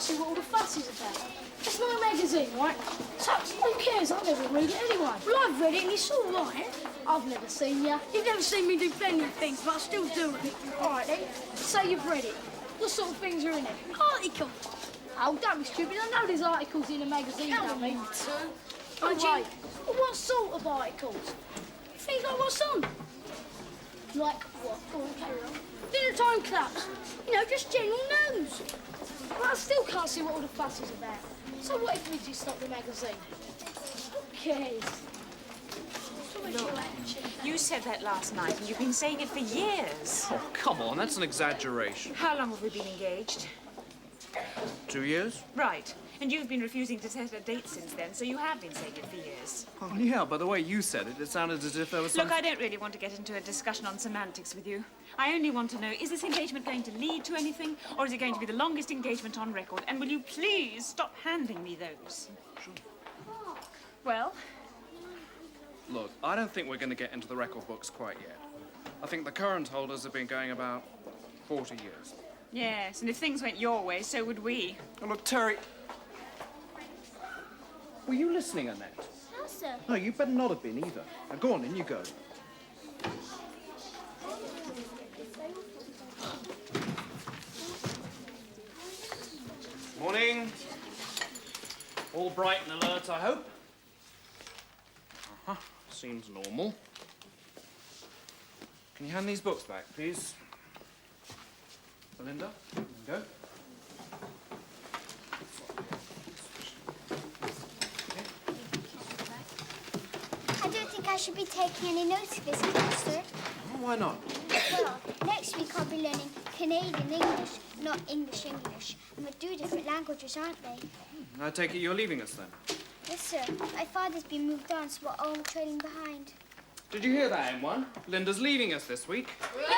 see what all the fuss is about. It's not a magazine, right? So, who cares? I'll never read it anyway. Well, I've read it and it's all right. I've never seen you. You've never seen me do plenty of things, but I still do it. All right, then. Say you've read it. What sort of things are in it? Articles. Oh, don't be stupid. I know there's articles in a magazine, don't we? Oh, right. Well, what sort of articles? Things like what's on? Like what? Go on, carry on. Dinner time clubs. You know, just general news. Well, I still can't see what all the fuss is about. So what if we just stop the magazine? Who cares? Look, you said that last night, and you've been saying it for years. Oh, come on, that's an exaggeration. How long have we been engaged? 2 years? Right. And you've been refusing to set a date since then, so you have been saying it for years. Oh, yeah, by the way you said it, it sounded as if there was some... Look, I don't really want to get into a discussion on semantics with you. I only want to know, is this engagement going to lead to anything, or is it going to be the longest engagement on record? And will you please stop handing me those? Sure. Well? Look, I don't think we're going to get into the record books quite yet. I think the current holders have been going about 40 years. Yes, and if things went your way, so would we. Oh, look, Terry... Were you listening, Annette? No, sir. No, you better not have been either. Now, go on, in you go. Morning. All bright and alert, I hope? Uh-huh. Seems normal. Can you hand these books back, please? Belinda, there you go. I don't think I should be taking any notes of this class, sir. Oh, why not? Well, next week I'll be learning Canadian English, not English. And we're two different languages, aren't they? I take it you're leaving us then? Yes, sir. My father's been moved on, so we're all trailing behind. Did you hear that, M1? Linda's leaving us this week. Yay! Well,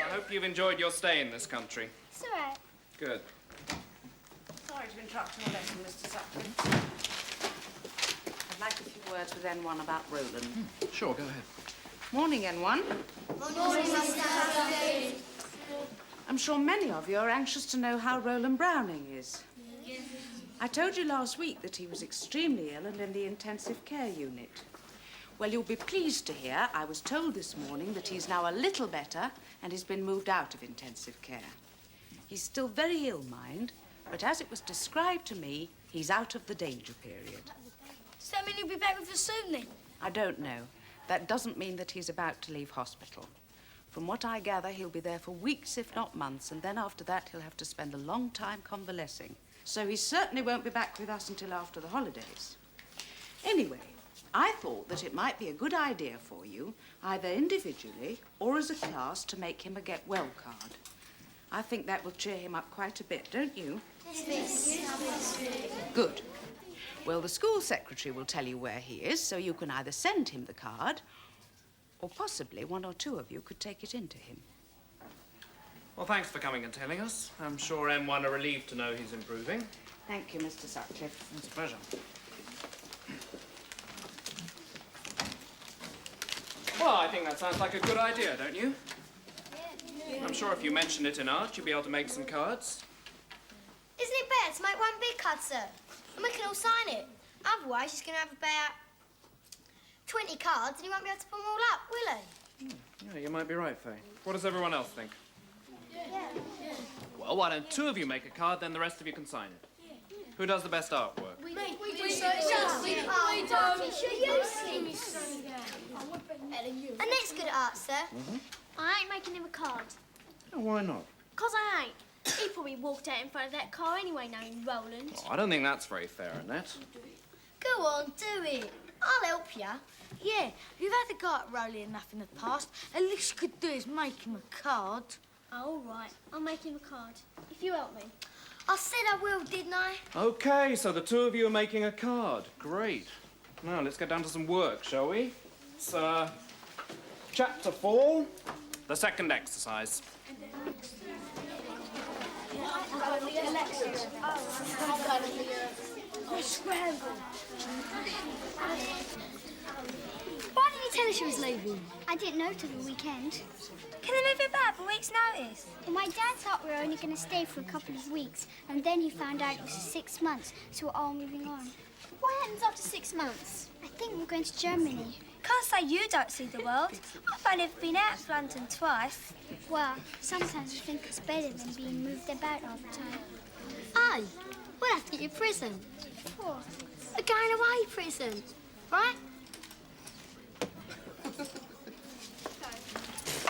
I hope you've enjoyed your stay in this country. It's all right. Good. Sorry to interrupt your lesson, Mr. Sutton. I'd like a few words with N1 about Roland. Sure, go ahead. Morning, N1. Morning, Mr. Sutton. I'm sure many of you are anxious to know how Roland Browning is. Yes. I told you last week that he was extremely ill and in the intensive care unit. Well, you'll be pleased to hear I was told this morning that he's now a little better and has been moved out of intensive care. He's still very ill, mind, but as it was described to me, he's out of the danger period. Does that mean he'll be back with us soon, then? I don't know. That doesn't mean that he's about to leave hospital. From what I gather, he'll be there for weeks, if not months, and then after that, he'll have to spend a long time convalescing. So he certainly won't be back with us until after the holidays. Anyway, I thought that it might be a good idea for you, either individually or as a class, to make him a get-well card. I think that will cheer him up quite a bit, don't you? Yes. Good. Well, the school secretary will tell you where he is, so you can either send him the card, or possibly one or two of you could take it in to him. Well, thanks for coming and telling us. I'm sure M1 are relieved to know he's improving. Thank you, Mr. Sutcliffe. It's a pleasure. Well, I think that sounds like a good idea, don't you? Yeah. I'm sure if you mention it in art, you'll be able to make some cards. Isn't it better to make one big card, sir? And we can all sign it. Otherwise, he's going to have about 20 cards and he won't be able to put them all up, will he? Yeah, you might be right, Faye. What does everyone else think? Yeah. Well, why don't two of you make a card, then the rest of you can sign it? Who does the best artwork? We do. And next good at art, sir. I ain't making him a card. Oh, why not? 'Cause I ain't. He probably walked out in front of that car anyway, knowing Roland. Oh, I don't think that's very fair, Annette. Go on, do it. I'll help you. Yeah, you've had the guy at Rowley enough in the past. At least you could do is make him a card. Oh, all right. I'll make him a card. If you help me. I said I will, didn't I? Okay, so the two of you are making a card. Great. Now, let's get down to some work, shall we? It's, chapter 4, the second exercise. Scramble. Why didn't you tell us she was leaving? I didn't know till the weekend. Can they move it back for a week weeks' notice? Well, my dad thought we were only going to stay for a couple of weeks, and then he found out it was 6 months, so we're all moving on. What happens after 6 months? I think we're going to Germany. Can't say you don't see the world. I've only ever been out of London twice. Well, sometimes I think it's better than being moved about all the time. Aye, we'll have to get you a prison. What? A going away prison, right?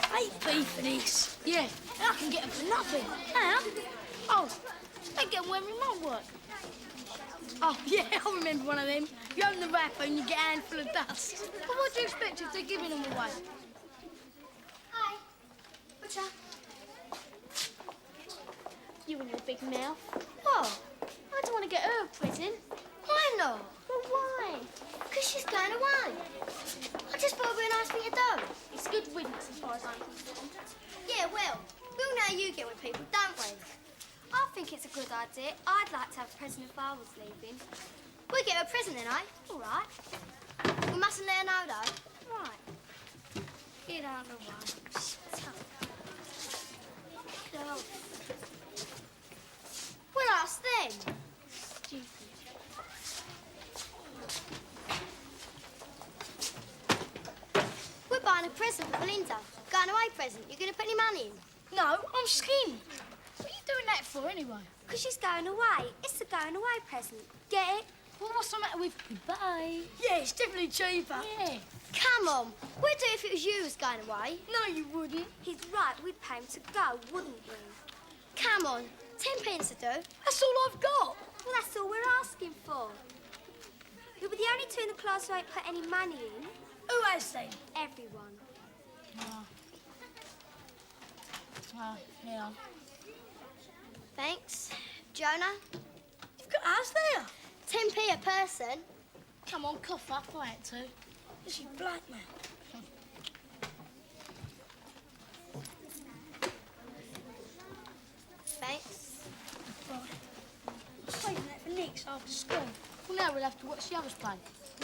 8p for this. Yeah, and I can get them for nothing. How? Oh, they get them when we mum work. Oh, yeah, I remember one of them. You open the wrapper and you get a handful of dust. But what do you expect if they're giving them away? Hi. What's up? You and your big mouth. What? I don't want to get her a prison. Why not? Well, why? Because she's going away. I just thought it would be a nice thing to do. It's good riddance as far as I'm concerned. Yeah, well, we'll know how you get with people, don't we? I think it's a good idea. I'd like to have a present if I was leaving. We'll get her a present then, eh? All right. We mustn't let her know, though. Right. Get out of the way. Shut up. Go. We'll ask then. Stupid. We're buying a present for Belinda. Going away present. You going to put any money in? No, I'm skinned. What are you doing that for anyway? Because she's going away. It's a going away present. Get it? Well, what's the matter with goodbye? Yeah, it's definitely cheaper. Yeah. Come on. We'd do it if it was you who's going away. No, you wouldn't. He's right. We'd pay him to go, wouldn't we? Come on. 10p to do. That's all I've got. Well, that's all we're asking for. You'll be the only two in the class who won't put any money in. Who has then? Everyone. Yeah. Thanks. Jonah, You've got us there. 10p a person. Come on, cough up, I had to. This is blackmail. Thanks. Right. I'm saving that for next after school. Well, now we'll have to watch the others play,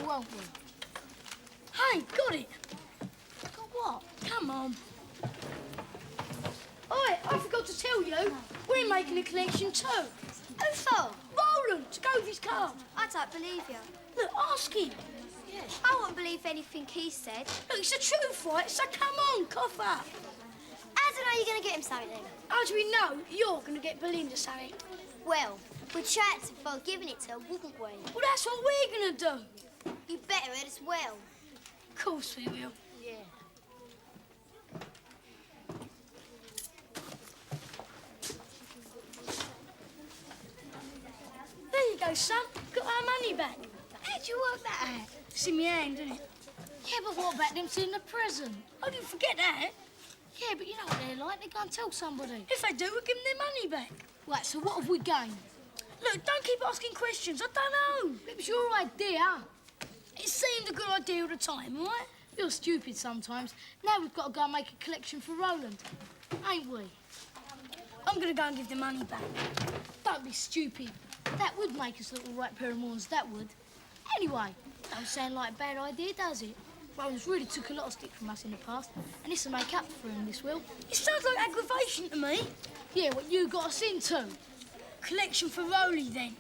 won't we? Hey, got it. Got what? Come on. Oi, I forgot to tell you, we're making a collection too. Who for? Roland, to go with his card. I don't believe you. Look, ask him. I won't believe anything he said. Look, it's the truth, right? So come on, cough up. How do you know you're going to get him something then? How do we know you're going to get Belinda something? Well, we'd chat before giving it to her, wouldn't we? Well, that's what we're going to do. You better it as well. Of course we will. Yeah. There you go, son. Got our money back. How'd you work that out? It's in my hand, isn't it? Yeah, but what about them seeing the present? I didn't forget that. Yeah, but you know what they're like. They go and tell somebody. If they do, we'll give them their money back. Right, so what have we gained? Look, don't keep asking questions. I don't know. It was your idea. It seemed a good idea at the time, right? You're stupid sometimes. Now we've got to go and make a collection for Roland, ain't we? I'm going to go and give the money back. Don't be stupid. That would make us look a right pair of morons, that would. Anyway, don't sound like a bad idea, does it? Roland's really took a lot of stick from us in the past, and this will make up for him, this will. It sounds like aggravation to me. Yeah, what you got us into. Collection for Rolly, then.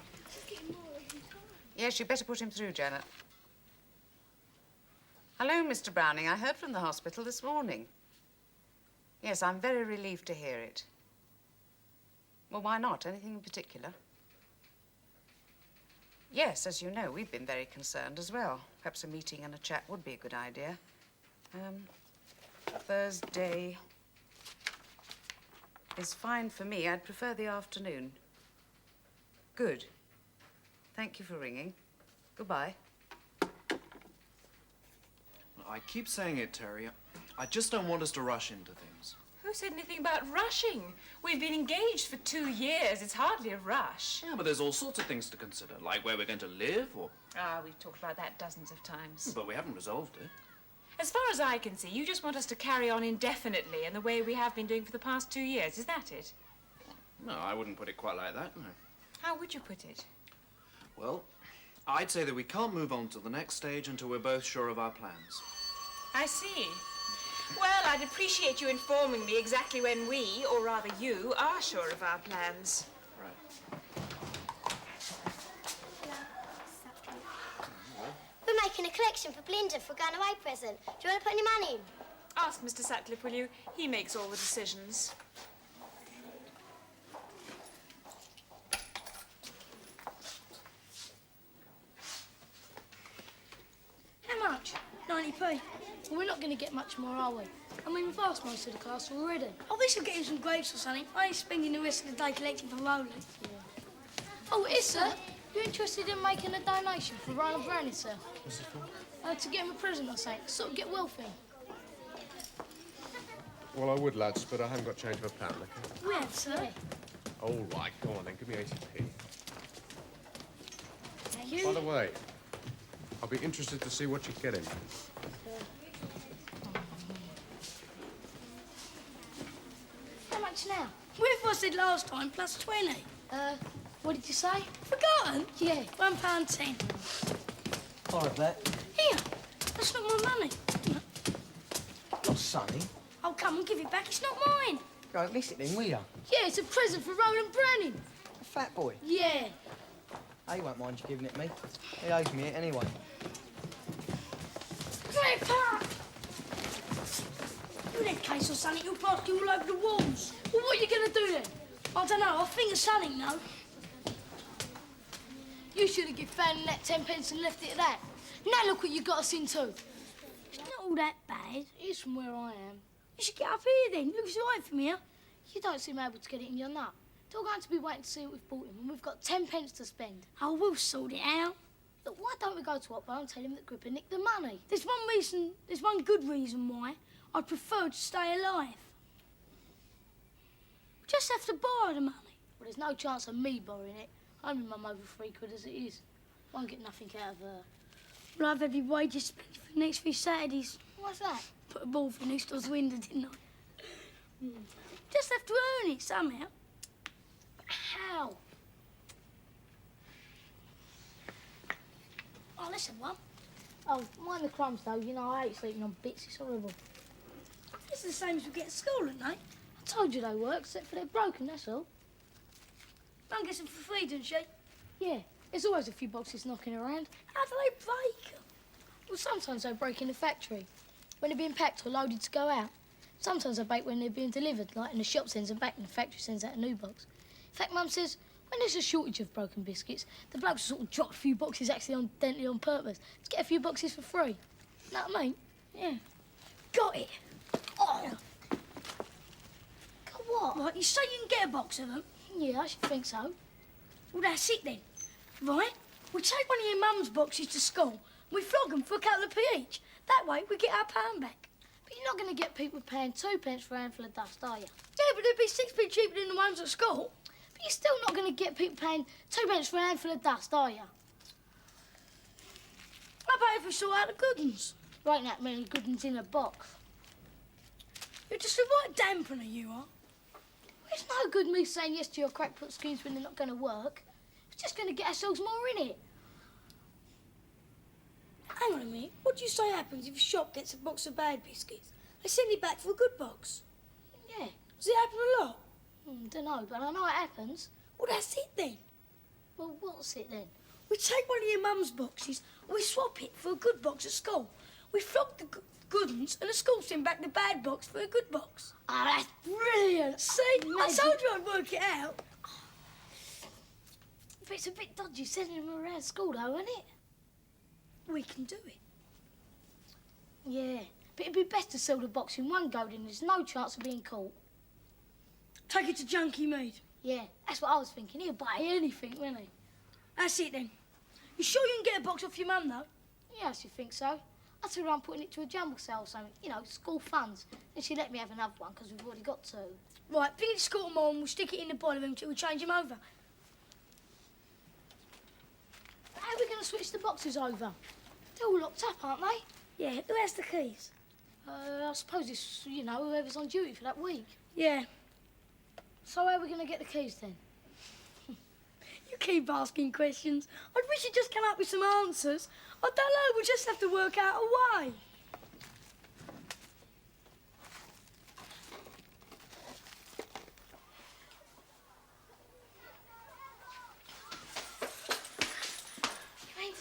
Yes, you'd better put him through, Janet. Hello, Mr. Browning. I heard from the hospital this morning. Yes, I'm very relieved to hear it. Well, why not? Anything in particular? Yes, as you know, we've been very concerned as well. Perhaps a meeting and a chat would be a good idea. Thursday is fine for me. I'd prefer the afternoon. Good. Thank you for ringing. Goodbye. I keep saying it, Terry. I just don't want us to rush into things. Who said anything about rushing? We've been engaged for 2 years. It's hardly a rush. Yeah, but there's all sorts of things to consider, like where we're going to live, or... Ah, we've talked about that dozens of times. But we haven't resolved it. As far as I can see, you just want us to carry on indefinitely in the way we have been doing for the past 2 years. Is that it? No, I wouldn't put it quite like that, no. How would you put it? Well, I'd say that we can't move on to the next stage until we're both sure of our plans. I see. Well, I'd appreciate you informing me exactly when we, or rather you, are sure of our plans. We're making a collection for Belinda for a going away present. Do you want to put any money in? Ask Mr. Sutcliffe, will you? He makes all the decisions. How much? 90p. Well, we're not going to get much more, are we? I mean, we've asked most of the class already. Oh, this will get him some grapes or something. I ain't spending the rest of the day collecting for Roland. Yeah. Oh, Issa, you interested in making a donation for Roland Brownie, sir? What's it for? To get him a present or something, sort of get wealthy. Well, I would, lads, but I haven't got change of a pound, okay? We have, sir. All right, go on then, give me 80p. Thank you. By the way, I'll be interested to see what you get him. How much now? We've what I said last time, plus 20. What did you say? Forgotten? Yeah, £1.10. All right, that. Here, that's not my money. Not Sonny. Oh, come on, give it back. It's not mine. Go, miss it then, will ya? Yeah, it's a present for Roland Branning. A fat boy. Yeah. He won't mind you giving it me. He owes me it anyway. Grandpa! You that case or something, you'll plaster all over the walls. Well, what are you going to do then? I don't know. I'll think of something, no? You should have given Fanny that 10 pence and left it at that. Now look what you got us into. It's not all that bad. It's from where I am. You should get up here then. Look, it's all right from here. You don't seem able to get it in your nut. It's all going to be waiting to see what we've bought him, and we've got 10 pence to spend. Oh, we'll sort it out. Look, why don't we go to Otbo and tell him that Gripper nicked the money? There's one good reason why I'd prefer to stay alive. We just have to borrow the money. Well, there's no chance of me borrowing it. I'm in mum over £3 as it is. Won't get nothing out of her. Well, I've every wages spent for the next few Saturdays. What's that? Put a ball through next door's window, didn't I? Just have to earn it somehow. But how? Oh, listen, Mum. Oh, mind the crumbs, though. You know, I hate sleeping on bits. It's horrible. It's the same as we get at school at night. I told you they work, except for they're broken, that's all. Mum gets them for free, doesn't she? Yeah. There's always a few boxes knocking around. How do they break 'em? Well, sometimes they break in the factory, when they're being packed or loaded to go out. Sometimes they break when they're being delivered, like in the shop sends them back and the factory sends out a new box. In fact, Mum says, when there's a shortage of broken biscuits, the blokes sort of drop a few boxes accidentally on purpose to get a few boxes for free. Know what I mean? Yeah. Got it. Oh. Got what? Right, you say you can get a box of them? Yeah, I should think so. Well, that's it then. Right? We take one of your mum's boxes to school and we flog them for a couple of p each. That way we get our pound back. But you're not going to get people paying 2 pence for a handful of dust, are you? Yeah, but it'd be 6p cheaper than the ones at school. But you're still not going to get people paying 2 pence for a handful of dust, are you? How about if we sort out the good ones? Right, that many good ones in a box. You're just a right dampener, you are. It's no good me saying yes to your crackpot schemes when they're not going to work. It's just going to get ourselves more in it. Hang on a minute. What do you say happens if a shop gets a box of bad biscuits? They send it back for a good box. Yeah. Does it happen a lot? Don't know, but I know it happens. Well, that's it then. Well, what's it then? We take one of your mum's boxes and we swap it for a good box at school. We flog the good ones and the school send back the bad box for a good box. Oh, that's brilliant. See? I told you I'd work it out. But it's a bit dodgy sending them around school, though, isn't it? We can do it. Yeah, but it'd be best to sell the box in one go, then there's no chance of being caught. Take it to Junkie Mead. Yeah, that's what I was thinking. He'll buy anything, won't he? That's it, then. You sure you can get a box off your mum, though? Yeah, I should think so. I told her I'm putting it to a jumble sale or something. You know, school funds. And she let me have another one, because we've already got 2. Right, bring it to school tomorrow and we'll stick it in the boiler room till we change them over. How are we going to switch the boxes over? They're all locked up, aren't they? Yeah, who has the keys? I suppose it's, you know, whoever's on duty for that week. Yeah. So how are we going to get the keys, then? You keep asking questions. I wish you'd just come up with some answers. I don't know, we'll just have to work out a way.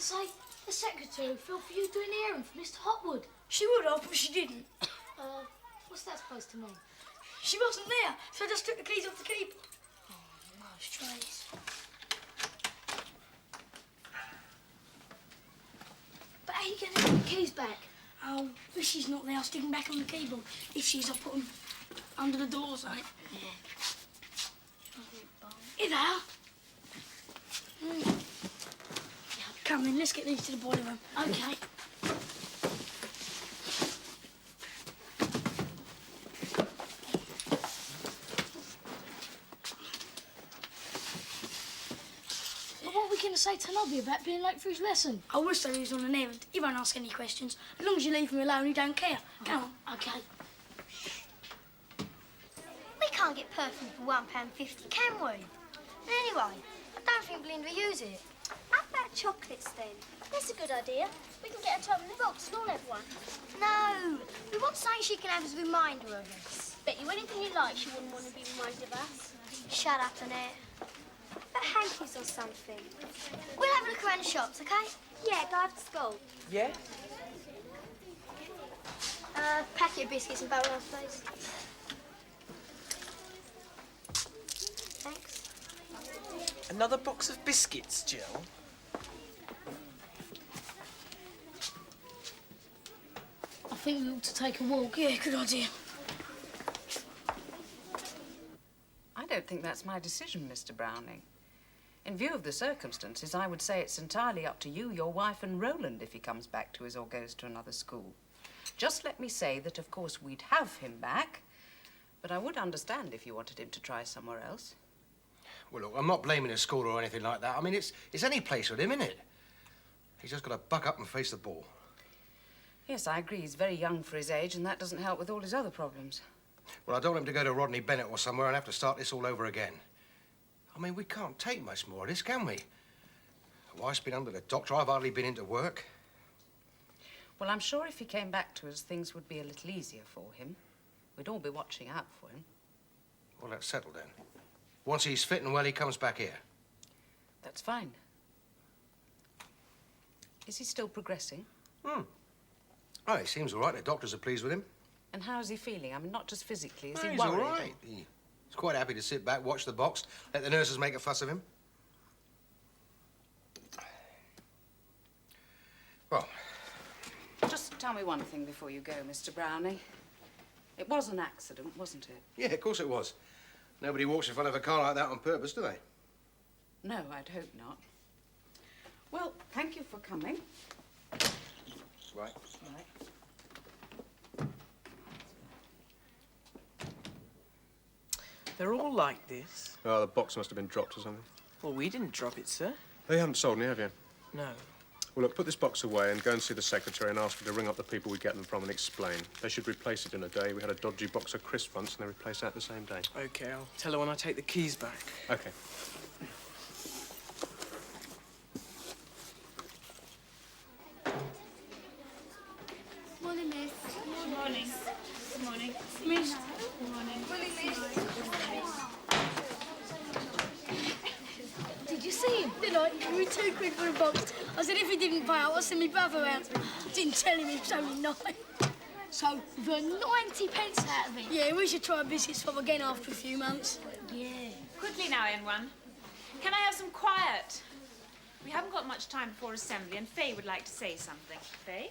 say, the secretary fell for you doing the errand for Mr. Hotwood. She would have, but she didn't. What's that supposed to mean? She wasn't there, so I just took the keys off the keyboard. Oh, most trays. But how are you going to get the keys back? Oh, if she's not there, I'll stick them back on the keyboard. If she's, I'll put them under the door or something. Here they are. Come then, let's get these to the boiler room. Okay. What are we going to say to Nobby about being late for his lesson? I will say he was on an errand. He won't ask any questions. As long as you leave him alone, he don't care. Come on. Okay. We can't get perfume for £1.50, can we? Anyway, I don't think Belinda will use it. How about chocolates then? That's a good idea. We can get a top in the box and all have one. No, we want something she can have as a reminder of us. Bet you anything you like she wouldn't want to be reminded of us. Shut up, Annette. But hankies or something. We'll have a look around the shops, okay? Yeah, go after school. Yeah? Packet of biscuits and bubble please. Thanks. Another box of biscuits, Jill? I think we ought to take a walk. Yeah, good idea. I don't think that's my decision, Mr. Browning. In view of the circumstances, I would say it's entirely up to you, your wife, and Roland if he comes back to us or goes to another school. Just let me say that, of course, we'd have him back, but I would understand if you wanted him to try somewhere else. Well, look, I'm not blaming his school or anything like that. I mean, it's any place with him, isn't it? He's just got to buck up and face the ball. Yes, I agree. He's very young for his age, and that doesn't help with all his other problems. Well, I don't want him to go to Rodney Bennett or somewhere and have to start this all over again. I mean, we can't take much more of this, can we? The wife's been under the doctor. I've hardly been into work. Well, I'm sure if he came back to us, things would be a little easier for him. We'd all be watching out for him. Well, that's settled then. Once he's fit and well, he comes back here. That's fine. Is he still progressing? Oh, he seems all right. The doctors are pleased with him. And how is he feeling? I mean, not just physically. Is he He's worried? all right. He's quite happy to sit back, watch the box, let the nurses make a fuss of him. Well, Just tell me one thing before you go, Mr. Browning. It was an accident, wasn't it? yeah, of course it was. Nobody walks in front of a car like that on purpose, do they? No, I'd hope not. Well, thank you for coming. Right. Right. They're all like this. Oh, the box must have been dropped or something. Well, we didn't drop it, sir. Oh, you haven't sold any, have you? No. Well, look, put this box away and go and see the secretary and ask her to ring up the people we get them from and explain. They should replace it in a day. We had a dodgy box of crisps once and they replaced that the same day. OK, I'll tell her when I take the keys back. OK. Morning, miss. Morning. Good morning. Miss. Good morning. Did you see him? Did I? Give me £2 for the box. I said if he didn't pay, I'll send my brother round. Didn't tell him he was only 9. So, we've got 90 pence out of it. Yeah, we should try a business swap again after a few months. Yeah. Quickly now, N1. Can I have some quiet? We haven't got much time before assembly, and Faye would like to say something. Faye?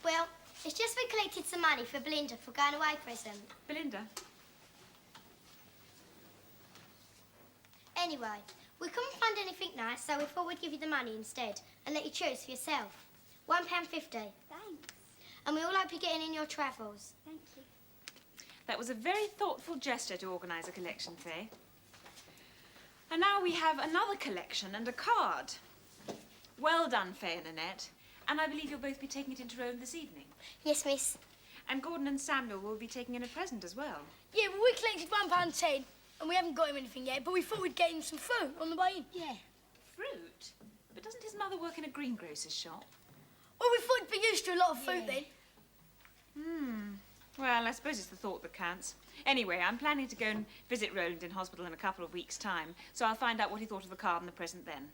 Well, it's just we collected some money for Belinda for going away present. Belinda? Anyway, we couldn't find anything nice, so we thought we'd give you the money instead and let you choose for yourself. £1.50. Thanks. And we all hope you're getting in your travels. Thank you. That was a very thoughtful gesture to organise a collection, Faye. And now we have another collection and a card. Well done, Faye and Annette. And I believe you'll both be taking it into Rome this evening. Yes, miss. And Gordon and Samuel will be taking in a present as well. Yeah, well, we collected £1.10 and we haven't got him anything yet, but we thought we'd get him some fruit on the way in. Yeah. Fruit? But doesn't his mother work in a greengrocer's shop? Well, we thought he'd be used to a lot of fruit then. Well, I suppose it's the thought that counts. Anyway, I'm planning to go and visit Roland in hospital in a couple of weeks' time, so I'll find out what he thought of the card and the present then.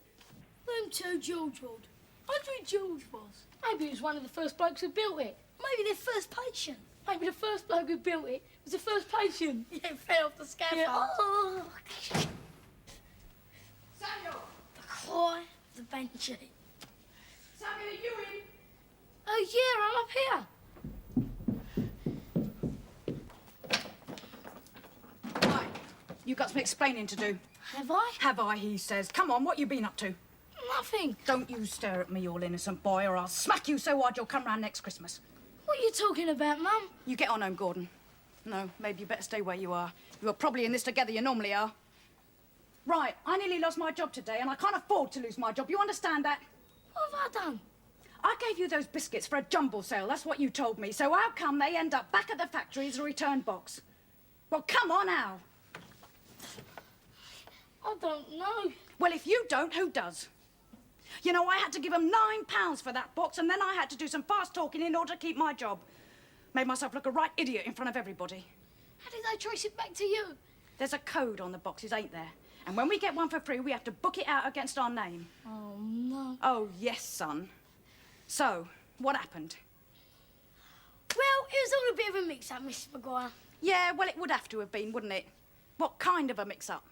Room 2, George Ward. I wonder who George was. Maybe he was one of the first blokes who built it. Maybe their first patient. Maybe the first bloke who built it was the first patient. Yeah, fell off the scaffold. Yeah. Oh. Samuel! The cry of the banshee. Samuel, are you in? Oh, yeah, I'm up here. Right. You've got some explaining to do. Have I? Have I, he says. Come on, what you been up to? Nothing. Don't you stare at me, you innocent boy, or I'll smack you so hard you'll come round next Christmas. What are you talking about, Mum? You get on home, Gordon. No, maybe you better stay where you are. You're probably in this together, you normally are. Right, I nearly lost my job today, and I can't afford to lose my job. You understand that? What have I done? I gave you those biscuits for a jumble sale. That's what you told me. So how come they end up back at the factory as a return box? Well, come on, Al. I don't know. Well, if you don't, who does? You know, I had to give them £9 for that box, and then I had to do some fast talking in order to keep my job. Made myself look a right idiot in front of everybody. How did they trace it back to you? There's a code on the boxes, ain't there? And when we get one for free, we have to book it out against our name. Oh, no. Oh, yes, son. So, what happened? Well, it was all a bit of a mix-up, Mrs. Maguire. Yeah, well, it would have to have been, wouldn't it? What kind of a mix-up?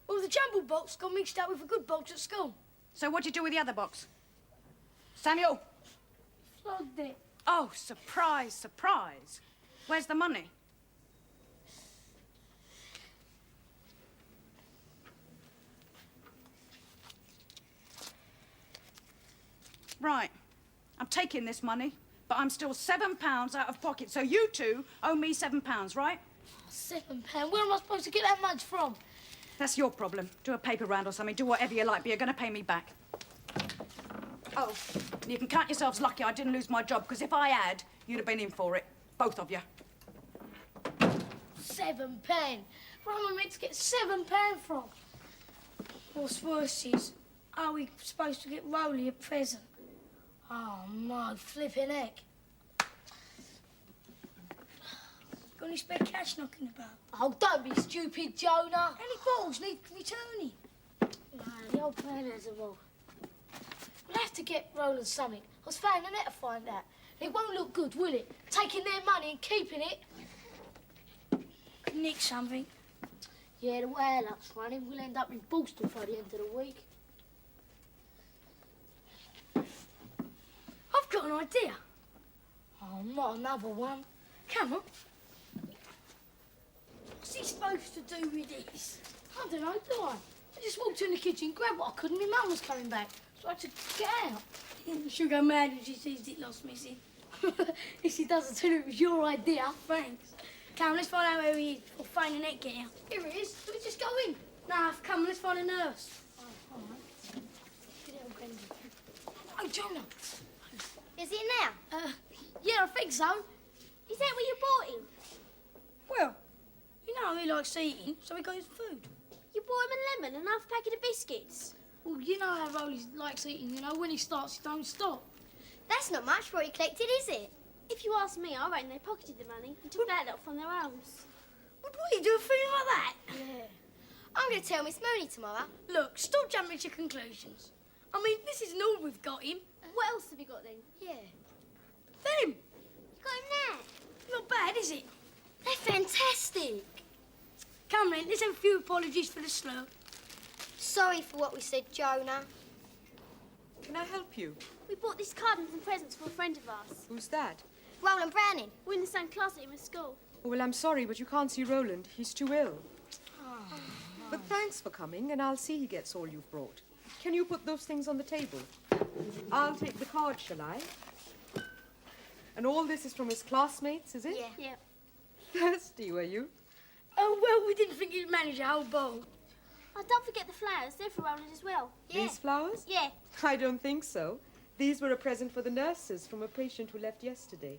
Well, the jumble box got mixed up with a good box at school. So what'd you do with the other box? Samuel? Flogged it. Oh, surprise, surprise. Where's the money? Right. I'm taking this money, but I'm still £7 out of pocket, so you two owe me £7, right? £7? Where am I supposed to get that much from? That's your problem. Do a paper round or something. Do whatever you like, but you're going to pay me back. Oh, you can count yourselves lucky I didn't lose my job, because if I had, you'd have been in for it. Both of you. £7? Where am I meant to get £7 from? What's worse is, are we supposed to get Rolly a present? Oh, no, flipping heck. Got any spare cash knocking about? Oh, don't be stupid, Jonah. Any balls need returning. No, the old man has them all. We'll have to get Roland something. I was phoning the net to find out. It won't look good, will it? Taking their money and keeping it. Could nick something. Yeah, the way our luck's running, we'll end up in Boston by the end of the week. I've got an idea. Oh, not another one. Come on. What's he supposed to do with this? I don't know, do I? I just walked in the kitchen, grabbed what I could, and my mum was coming back. So I had to get out. She'll go mad when she sees it lost missing. If she doesn't tell her it was your idea, thanks. Come on, let's find out where he is before Fane and Ed get here. Here it is. Let's just go in. Nah, come on, let's find a nurse. Oh, all right. Get it on Grange. Oh, Jonah. Is he now? Yeah, I think so. Is that where you bought him? Well, you know he likes eating, so he got his food. You bought him a lemon and half a packet of biscuits. Well, you know how Rolly likes eating, you know, when he starts, he don't stop. That's not much for what he collected, is it? If you ask me, I reckon they pocketed the money and took that lot from their homes. Would we do a thing like that? Yeah. I'm going to tell Miss Mooney tomorrow. Look, stop jumping to conclusions. I mean, this isn't all we've got him. What else have you got then? Yeah. Them. You got him there. Not bad, is it? They're fantastic. Come then, let's have a few apologies for the slur. Sorry for what we said, Jonah. Can I help you? We bought this card and some presents for a friend of ours. Who's that? Roland Browning. We're in the same class at him at school. Oh, well, I'm sorry, but you can't see Roland. He's too ill. But thanks for coming, and I'll see he gets all you've brought. Can you put those things on the table? I'll take the card, shall I? And all this is from his classmates, is it? Yeah. Thirsty, were you? Oh, well, we didn't think you'd manage a whole bowl. Oh, don't forget the flowers. They're for Roland as well. Yeah. These flowers? Yeah. I don't think so. These were a present for the nurses from a patient who left yesterday.